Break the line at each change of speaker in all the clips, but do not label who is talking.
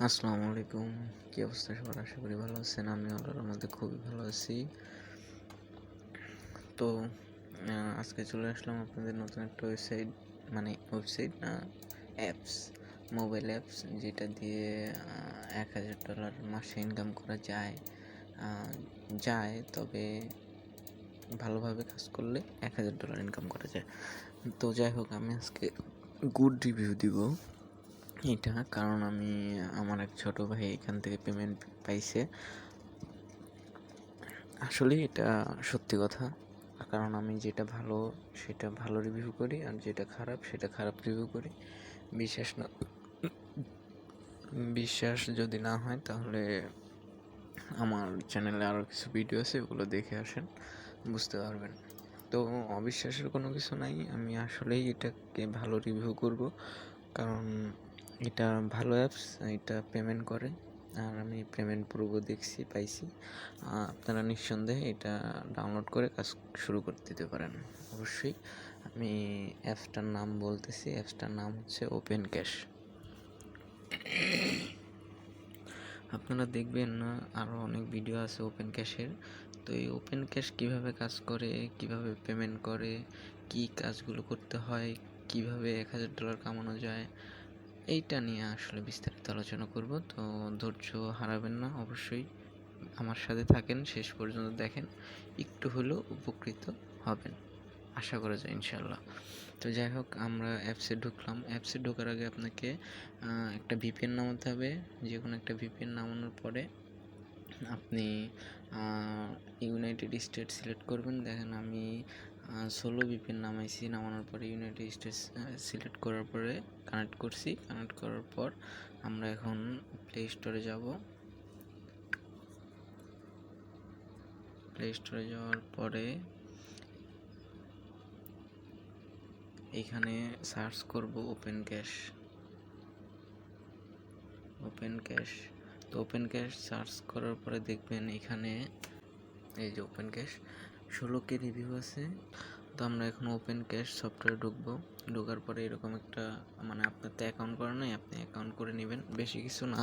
আসসালামু আলাইকুম। কী অবস্থা সবার? আশা করি ভালো আছেন। আমি আল্লাহর মধ্যে খুবই ভালো আছি। তো আজকে চলে আসলাম আপনাদের নতুন একটা ওয়েবসাইট, মানে ওয়েবসাইট না, অ্যাপস, মোবাইল অ্যাপস, যেটা দিয়ে $1000 মাসে ইনকাম করা যায়, তবে ভালোভাবে কাজ করলে $1000 ইনকাম করা যায়। তো যাই হোক, আমি আজকে গুড রিভিউ দিব এটা, কারণ আমার এক ছোট ভাই এখান থেকে পেমেন্ট পাইছে। আসলে এটা সত্যি কথা, কারণ আমি যেটা ভালো সেটা ভালো রিভিউ করি, আর যেটা খারাপ সেটা খারাপ রিভিউ করি। বিশ্বাস যদি না হয় তাহলে আমার চ্যানেলে আরও কিছু ভিডিও আছে, ওগুলো দেখে আসেন, বুঝতে পারবেন। তো অবিশ্বাসের কোনো কিছু নাই, আমি আসলেই এটাকে ভালো রিভিউ করব, কারণ এটা ভালো অ্যাপস, এটা পেমেন্ট করে, আর আমি পেমেন্ট পূর্ব পাইছি। আপনারা নিঃসন্দেহে এটা ডাউনলোড করে কাজ শুরু করে দিতে পারেন। অবশ্যই আমি অ্যাপসটার নাম বলতেছি, অ্যাপসটার নাম হচ্ছে ওপেন ক্যাশ। আপনারা দেখবেন না, আরও অনেক ভিডিও আছে ওপেন ক্যাশের। তো এই ওপেন ক্যাশ কীভাবে কাজ করে, কিভাবে পেমেন্ট করে, কি কাজগুলো করতে হয়, কিভাবে $1000 কামানো যায়, এইটা নিয়ে আসলে বিস্তারিত আলোচনা করব। তো ধৈর্য হারাবেন না, অবশ্যই আমার সাথে থাকেন, শেষ পর্যন্ত দেখেন, একটু হলেও উপকৃত হবেন, আশা করা যায় ইনশাল্লাহ। তো যাই হোক, আমরা অ্যাপসে ঢুকলাম। অ্যাপসে ঢোকার আগে আপনাকে একটা ভিপিএন নামাতে হবে। যে কোনো একটা ভিপিএন নামানোর পরে আপনি ইউনাইটেড স্টেট সিলেক্ট করবেন। দেখেন আমি সোলো ভিপিএন নামাইছি, নামানোর পরে ইউনাইটেড স্টেটস সিলেক্ট করার পরে কানেক্ট করছি। কানেক্ট করার পর আমরা এখন প্লে স্টোরে যাব। প্লে স্টোরে যাওয়ার পরে এখানে সার্চ করব ওপেন ক্যাশ। তো ওপেন ক্যাশ সার্চ করার পরে দেখবেন এখানে এই যে ওপেন ক্যাশ 16K রিভিউ আছে। তো আমরা এখন ওপেন ক্যাশ সফটওয়্যারে ঢোকার পরে এরকম একটা, মানে আপনার তো অ্যাকাউন্ট করা নাই, আপনি অ্যাকাউন্ট করে নেবেন, বেশি কিছু না,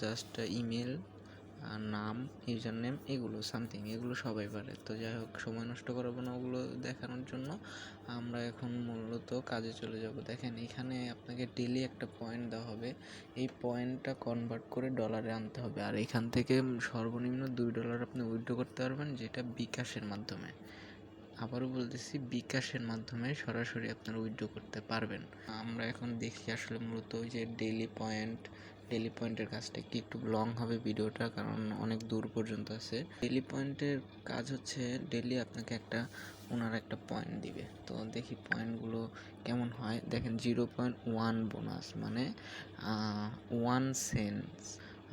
জাস্ট ইমেল, নাম, ইউজার নেম, এগুলো সামথিং, এগুলো সবাই পারে। তো যাই হোক, সময় নষ্ট করাবো না ওগুলো দেখানোর জন্য, আমরা এখন মূলত কাজে চলে যাব। দেখেন এখানে আপনাকে ডেলি একটা পয়েন্ট দেওয়া হবে, এই পয়েন্টটা কনভার্ট করে ডলারে আনতে হবে, আর এখান থেকে সর্বনিম্ন $2 আপনি উইথড্র করতে পারবেন, যেটা বিকাশের মাধ্যমে। আবারও বলতেছি, বিকাশের মাধ্যমে সরাসরি আপনারা উইথড্র করতে পারবেন। আমরা এখন দেখি আসলে মূলত ওই যে ডেলি পয়েন্টের কাজটা কি, একটু লং হবে ভিডিওটা, কারণ অনেক দূর পর্যন্ত আছে। ডেলি পয়েন্টের কাজ হচ্ছে ডেলি আপনাকে ওনার একটা পয়েন্ট দিবে। তো দেখি পয়েন্টগুলো কেমন হয়। দেখেন 0.1 বোনাস, মানে 1 সেন্ট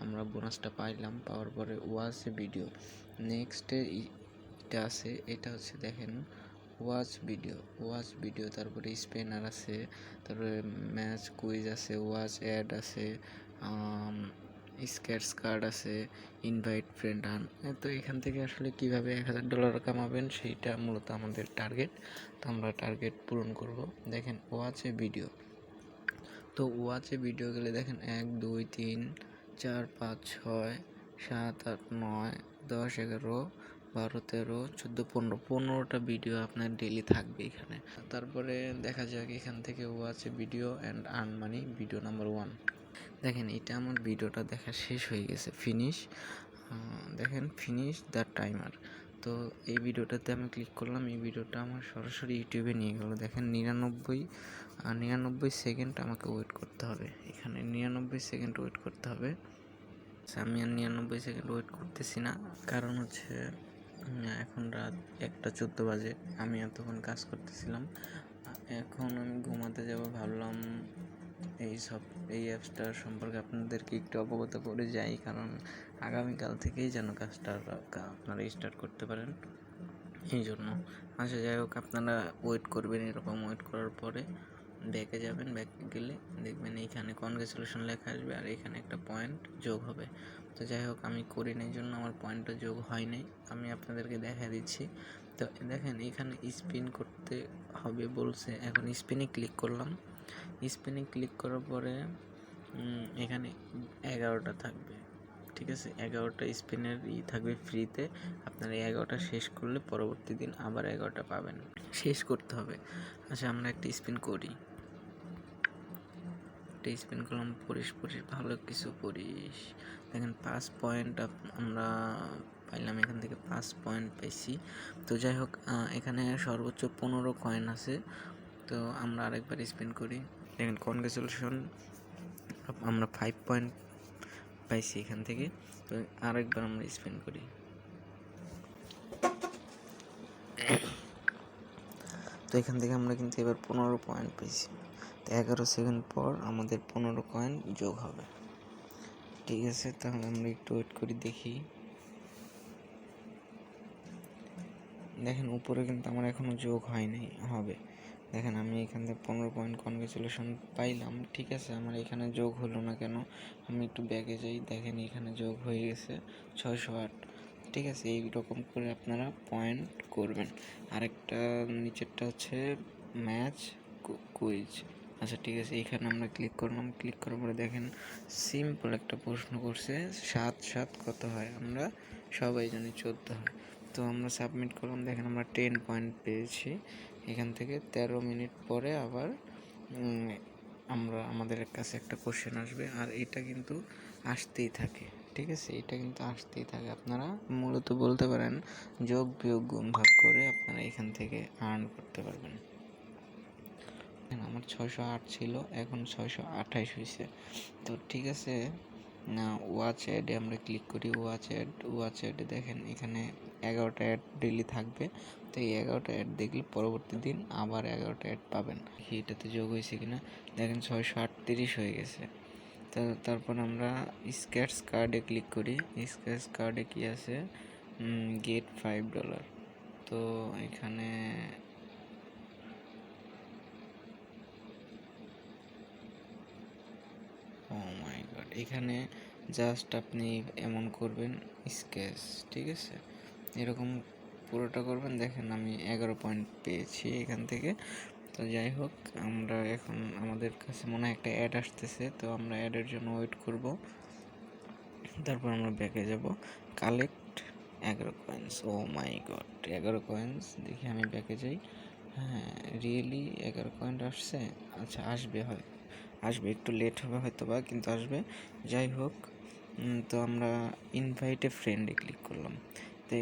আমরা বোনাসটা পাইলাম। পাওয়ার পরে ওয়াচ ভিডিও, নেক্সটে এটা আছে, এটা হচ্ছে দেখেন ওয়াচ ভিডিও, তারপরে স্পেনার আছে, তারপরে ম্যাচ কুইজ আছে, ওয়াচ অ্যাড আছে, স্ক্র্যাচ কার্ড আছে, ইনভাইট ফ্রেন্ড আন। তো এখান থেকে আসলে কীভাবে $1000 কামাবেন সেইটা মূলত আমাদের টার্গেট। তো আমরা টার্গেট পূরণ করব। দেখেন ওয়াচে ভিডিও গেলে দেখেন 1 2 3 4 5 6 7 8 9 10 11 12 13 14 15টা ভিডিও আপনার ডেলি থাকবে এখানে। তারপরে দেখা যাক এখান থেকে watch video and earn money, video number 1। দেখেন এটা আমার ভিডিওটা দেখা শেষ হয়ে গেছে, দেখেন ফিনিশ দ্য টাইমার। তো এই ভিডিওটাতে আমি ক্লিক করলাম, এই ভিডিওটা আমার সরাসরি ইউটিউবে নিয়ে গেল। দেখেন 99 সেকেন্ড আমাকে ওয়েট করতে হবে, এখানে 99 সেকেন্ড ওয়েট করতে হবে। আমি আর 99 সেকেন্ড ওয়েট করতেছি না, কারণ হচ্ছে এখন রাত 1:14 বাজে, আমি এতক্ষণ কাজ করতেছিলাম। এখন আমি ঘুমাতে যাব, ভাবলাম এই অ্যাপসটার সম্পর্কে আপনাদেরকে একটু অবগত করে যাই, কারণ আগামীকাল থেকেই যেন কাজটা আপনারা স্টার্ট করতে পারেন, এই জন্য। আচ্ছা যাই হোক, আপনারা ওয়েট করবেন, এরকম ওয়েট করার পরে ব্যাকে যাবেন। ব্যাকে গেলে দেখবেন এইখানে কনগ্রেচুলেশন লেখা আসবে, আর এখানে একটা পয়েন্ট যোগ হবে। তো যাই হোক, আমি করি নাই জন্য আমার পয়েন্টটা যোগ হয় নাই, আমি আপনাদেরকে দেখা দিচ্ছি। তো দেখেন এখানে স্পিন করতে হবে বলছে, এখন স্পিনে ক্লিক করলাম। স্পিনে ক্লিক করার পরে এখানে 11টা থাকবে, ঠিক আছে। 11টা স্পিনের থাকবে ফ্রিতে। আপনারা এই 11টা শেষ করলে পরবর্তী দিন আবার 11টা পাবেন, শেষ করতে হবে। আচ্ছা আমরা একটা স্পিন করি, একটা স্পিন করলাম, পড়িস ভালো কিছু পড়িস। দেখেন 5 পয়েন্ট আমরা পাইলাম, এখান থেকে 5 পয়েন্ট পাইছি। তো যাই হোক, এখানে সর্বোচ্চ 15 কয়েন আছে। তো আমরা আরেকবার স্পিন করি, দেখেন কনগ্রেচুলেশন, আমরা 5 পয়েন্ট পাইছি এখান থেকে। তো আরেকবার আমরা স্পিন করি, তো এখান থেকে আমরা কিন্তু এবার 15 পয়েন্ট পেয়েছি। তো 11 সেকেন্ড পর আমাদের 15 কয়েন যোগ হবে, ঠিক আছে। তাহলে আমরা একটু ওয়েট করি, দেখি। দেখেন উপরে কিন্তু আমার এখনও যোগ হয়নি, হবে। দেখেন আমি এখান থেকে 15 পয়েন্ট কনগ্রেচুলেশন পাইলাম, ঠিক আছে। আমার এখানে যোগ হলো না কেন, আমি একটু ব্যাকে যাই। দেখেন এখানে যোগ হয়ে গেছে 608, ঠিক আছে। এইরকম করে আপনারা পয়েন্ট করবেন। আরেকটা নিচেরটা হচ্ছে ম্যাচ কুইজ। আচ্ছা ঠিক আছে, এইখানে আমরা ক্লিক করলাম। ক্লিক করার পরে দেখেন সিম্পল একটা প্রশ্ন করছে, 7 7 কত হয়? আমরা সবাই জানি 14 হয়। তো আমরা সাবমিট করলাম, দেখেন আমরা 10 পয়েন্ট পেয়েছি। এখান থেকে 13 মিনিট পরে আবার আমাদের কাছে একটা কোশ্চেন আসবে, আর এটা কিন্তু আসতেই থাকে, ঠিক আছে। এটা কিন্তু আসতেই থাকে। আপনারা মূলত বলতে পারেন যোগ বিয়োগ গুণ ভাগ করে আপনারা এখান থেকে আর্ন করতে পারবেন। আমার 608 ছিল, এখন 628 হয়েছে। তো ঠিক আছে, না ওয়াচ অ্যাডে আমরা ক্লিক করি। ওয়াচ অ্যাডে দেখেন এখানে 11টা অ্যাড ডেলি থাকবে। তো এই 11টা অ্যাড দেখলে পরবর্তী দিন আবার 11টা অ্যাড পাবেন। এটাতে যোগ হয়েছে কিনা দেখেন, 638 হয়ে গেছে। তারপর আমরা স্ক্র্যাচ কার্ডে ক্লিক করি। স্ক্র্যাচ কার্ডে কি আছে, গেট $5। তো এখানে ও মাই গড, এখানে জাস্ট আপনি এমন করবেন স্কেচ, ঠিক আছে। এরকম পুরোটা করবেন। দেখেন আমি 11 পয়েন্ট পেয়েছি এখান থেকে। তো যাই হোক, আমরা এখন আমাদের কাছে মনে হয় একটা অ্যাড আসতেছে, তো আমরা অ্যাডের জন্য ওয়েট করব। তারপর আমরা ব্যাকে যাব, কালেক্ট 11 কয়েন্স। ও মাই গড, 11 কয়েন্স। দেখি আমি ব্যাকে যাই, হ্যাঁ রিয়েলি 11 কয়েন্ট আসছে। আচ্ছা আসবে একটু লেট হবে হয়তো বা, কিন্তু আসবে। যাই হোক, তো আমরা ইনভাইট এ ফ্রেন্ডে ক্লিক করলাম। তো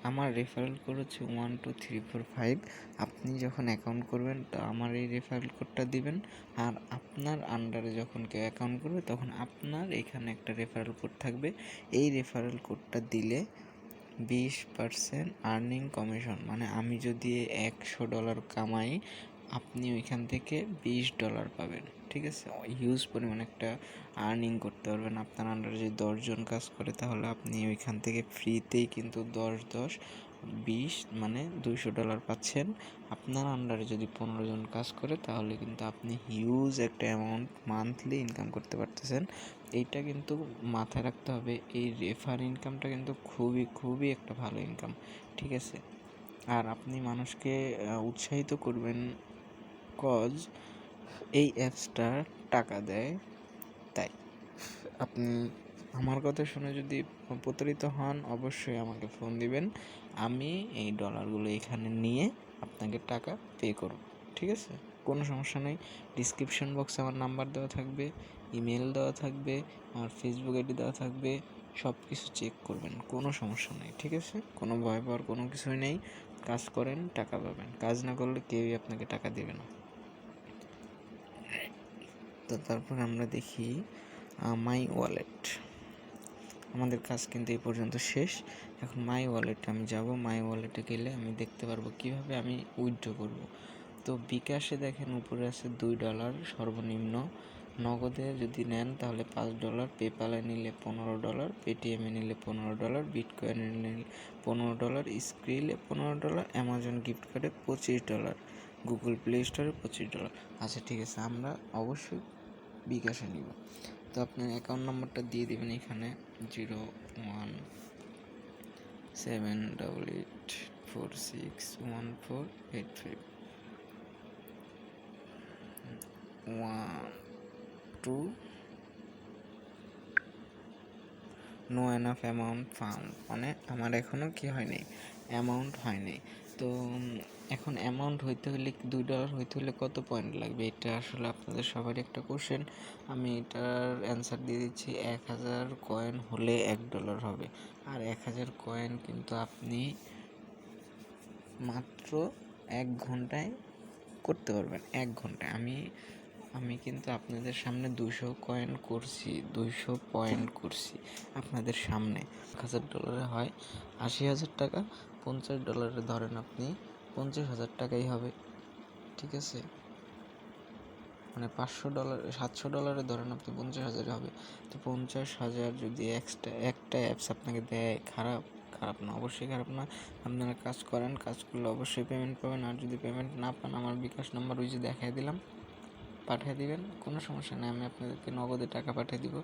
আমার রেফারেল কোড হচ্ছে 1 2 3 4 5। আপনি যখন অ্যাকাউন্ট করবেন তো আমার এই রেফারেল কোডটা দিবেন, আর আপনার আন্ডারে যখন কেউ অ্যাকাউন্ট করবে তখন আপনার এখানে একটা রেফারেল কোড থাকবে। এই রেফারেল কোডটা দিলে 20% আর্নিং কমিশন, মানে আমি যদি $100 কামাই, আপনি ওইখান থেকে $20 পাবেন, ঠিক আছে। হিউজ পরিমাণ একটা আর্নিং করতে পারবেন। আপনার আন্ডারে যদি 10 জন কাজ করে তাহলে আপনি ওইখান থেকে ফ্রিতেই কিন্তু 10 10 20 মানে $200 পাচ্ছেন। আপনার আন্ডারে যদি 15 জন কাজ করে তাহলে কিন্তু আপনি হিউজ একটা অ্যামাউন্ট মান্থলি ইনকাম করতে পারতেছেন। এইটা কিন্তু মাথায় রাখতে হবে, এই রেফার ইনকামটা কিন্তু খুবই একটা ভালো ইনকাম, ঠিক আছে। আর আপনি মানুষকে উৎসাহিত করবেন, কজ এই অ্যাপসটা টাকা দেয়। তাই আপনি আমার কথা শুনে যদি প্রতারিত হন অবশ্যই আমাকে ফোন দিবেন, আমি এই ডলারগুলো এখানে নিয়ে আপনাকে টাকা পে করব, ঠিক আছে। কোনো সমস্যা নেই। ডিসক্রিপশন বক্সে আমার নাম্বার দেওয়া থাকবে, ইমেল দেওয়া থাকবে, আমার ফেসবুক আইডি দেওয়া থাকবে। সব কিছু চেক করবেন, কোনো সমস্যা নেই, ঠিক আছে। কোনো ভয় পাওয়ার কোনো কিছুই নেই। কাজ করেন, টাকা পাবেন। কাজ না করলে কেউই আপনাকে টাকা দেবে না। তো তারপর আমরা দেখি মাই ওয়ালেট। আমাদের কাজ কিন্তু এই পর্যন্ত শেষ। এখন মাই ওয়ালেটে আমি যাব। মাই ওয়ালেটে গেলে আমি দেখতে পারবো কিভাবে আমি উইথড্র করব। তো বিকাশে দেখেন উপরে আছে $2 সর্বনিম্ন, নগদে যদি নেন তাহলে $5, পেপ্যালে নিলে $15, পেটিএমে নিলে $15, বিটকয়েনে নিলে $15, স্ক্রিলে $15, অ্যামাজন গিফট কার্ডে $25, গুগল প্লে স্টোরে $25। আচ্ছা ঠিক আছে, আমরা অবশ্যই বিকাশে নিব। তো আপনার অ্যাকাউন্ট নাম্বারটা দিয়ে দেবেন এখানে, 0178846141 1 2 নো এনাফ অ্যামাউন্ট ফাউন্ড, মানে আমার এখনও কি হয়নি, অ্যামাউন্ট হয়নি। তো এখন অ্যামাউন্ট হইতে হলে $2 হইতে হলে কত পয়েন্ট লাগবে, এটা আসলে আপনাদের সবারই একটা কোশ্চেন। আমি এটার অ্যান্সার দিয়ে দিচ্ছি। 1000 কয়েন হলে $1 হবে। আর 1000 কয়েন কিন্তু আপনি মাত্র 1 ঘন্টায় করতে পারবেন। 1 ঘন্টায় আমি কিন্তু আপনাদের সামনে 200 কয়েন করছি, 200 পয়েন্ট করছি আপনাদের সামনে। $1000 হয় 80,000 টাকা, $50 ধরেন আপনি 50,000 টাকাই হবে, ঠিক আছে? মানে $500 $700 ধরেন আপনি 50,000 হবে। তো 50,000 যদি একটা অ্যাপস আপনাকে দেয়, খারাপ না, অবশ্যই খারাপ না। আপনারা কাজ করেন, কাজ করলে অবশ্যই পেমেন্ট পাবেন। আর যদি পেমেন্ট না পান, আমার বিকাশ নাম্বার ওই যে দেখাই দিলাম, পাঠিয়ে দিবেন, কোনো সমস্যা নেই। আমি আপনাদেরকে নগদে টাকা পাঠিয়ে দিব,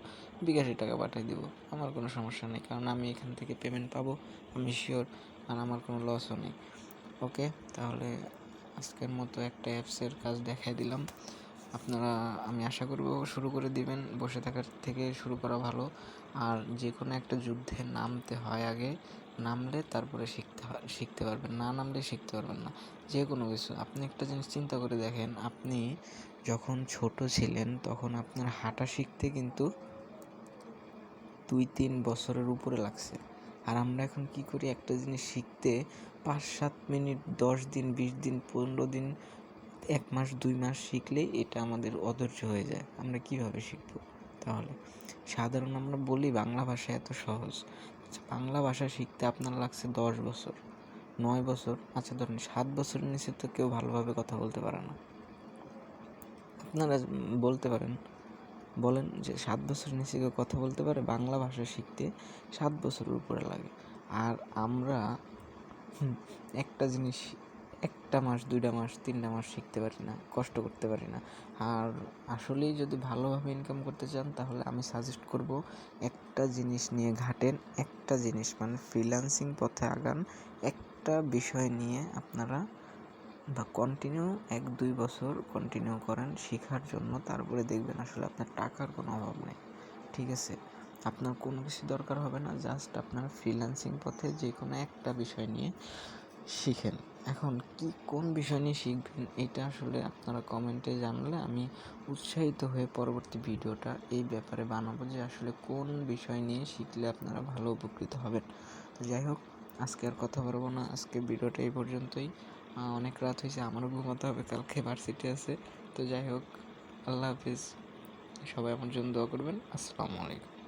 বিকাশে টাকা পাঠিয়ে দিব, আমার কোনো সমস্যা নেই। কারণ আমি এখান থেকে পেমেন্ট পাবো, আমি শিওর, আর আমার কোনো লসও নেই। ওকে, তাহলে আজকের মতো একটা অ্যাপসের কাজ দেখাই দিলাম। আপনারা, আমি আশা করব শুরু করে দিবেন। বসে থাকার থেকে শুরু করা ভালো। আর যে কোনো একটা যুদ্ধে নামতে হয় আগে, নামলে তারপরে শিখতে পারবেন, না নামলে শিখতে পারবেন না যে কোনো কিছু। আপনি একটা জিনিস চিন্তা করে দেখেন, আপনি যখন ছোট ছিলেন তখন আপনার হাঁটা শিখতে কিন্তু 2-3 বছরের উপরে লাগছে। আর আমরা এখন কি করি, একটা জিনিস শিখতে 5-7 মিনিট, 10 দিন, 20 দিন, 15 দিন, 1 মাস, 2 মাস শিখলেই এটা আমাদের অধৈর্য হয়ে যায়। আমরা কিভাবে শিখব তাহলে? সাধারণ আমরা বলি বাংলা ভাষা এত সহজ। আচ্ছা, বাংলা ভাষা শিখতে আপনার লাগছে 10 বছর, 9 বছর, আচ্ছা ধরেন 7 বছরের নিচে তো কেউ ভালোভাবে কথা বলতে পারে না। আপনারা বলতে পারেন, বলেন যে 7 বছরের নিচে কেউ কথা বলতে পারে? বাংলা ভাষা শিখতে 7 বছরের উপরে লাগে। আর আমরা একটা জিনিস 1টা মাস, 2টা মাস, 3টা মাস শিখতে পারি না, কষ্ট করতে পারি না। আর আসলেই যদি ভালোভাবে ইনকাম করতে চান, তাহলে আমি সাজেস্ট করব একটা জিনিস নিয়ে ঘাটেন, একটা জিনিস মানে ফ্রিল্যান্সিং পথে আগান, একটা বিষয় নিয়ে আপনারা বা কন্টিনিউ 1-2 বছর কন্টিনিউ করেন শেখার জন্য। তারপরে দেখবেন আসলে আপনার টাকার কোনো অভাব নেই, ঠিক আছে? আপনার কোনো কিছু দরকার হবে না, জাস্ট আপনার ফ্রিল্যান্সিং পথে যে কোনো একটা বিষয় নিয়ে শিখেন। এখন কোন বিষয় নিয়ে শিখবেন, এটা আসলে আপনারা কমেন্টে জানালে আমি উৎসাহিত হয়ে পরবর্তী ভিডিওটা এই ব্যাপারে বানাবো, যে আসলে কোন বিষয় নিয়ে শিখলে আপনারা ভালো উপকৃত হবেন। তো যাই হোক, আজকে আর কথা বলবো না, আজকে ভিডিওটা এই পর্যন্তই। অনেক রাত হয়েছে, আমারও ঘুমাতে হবে, কালকে ভার্সিটি আছে। তো যাই হোক, আল্লাহ হাফিজ, সবাই আমার জন্য দোয়া করবেন। আসসালামু আলাইকুম।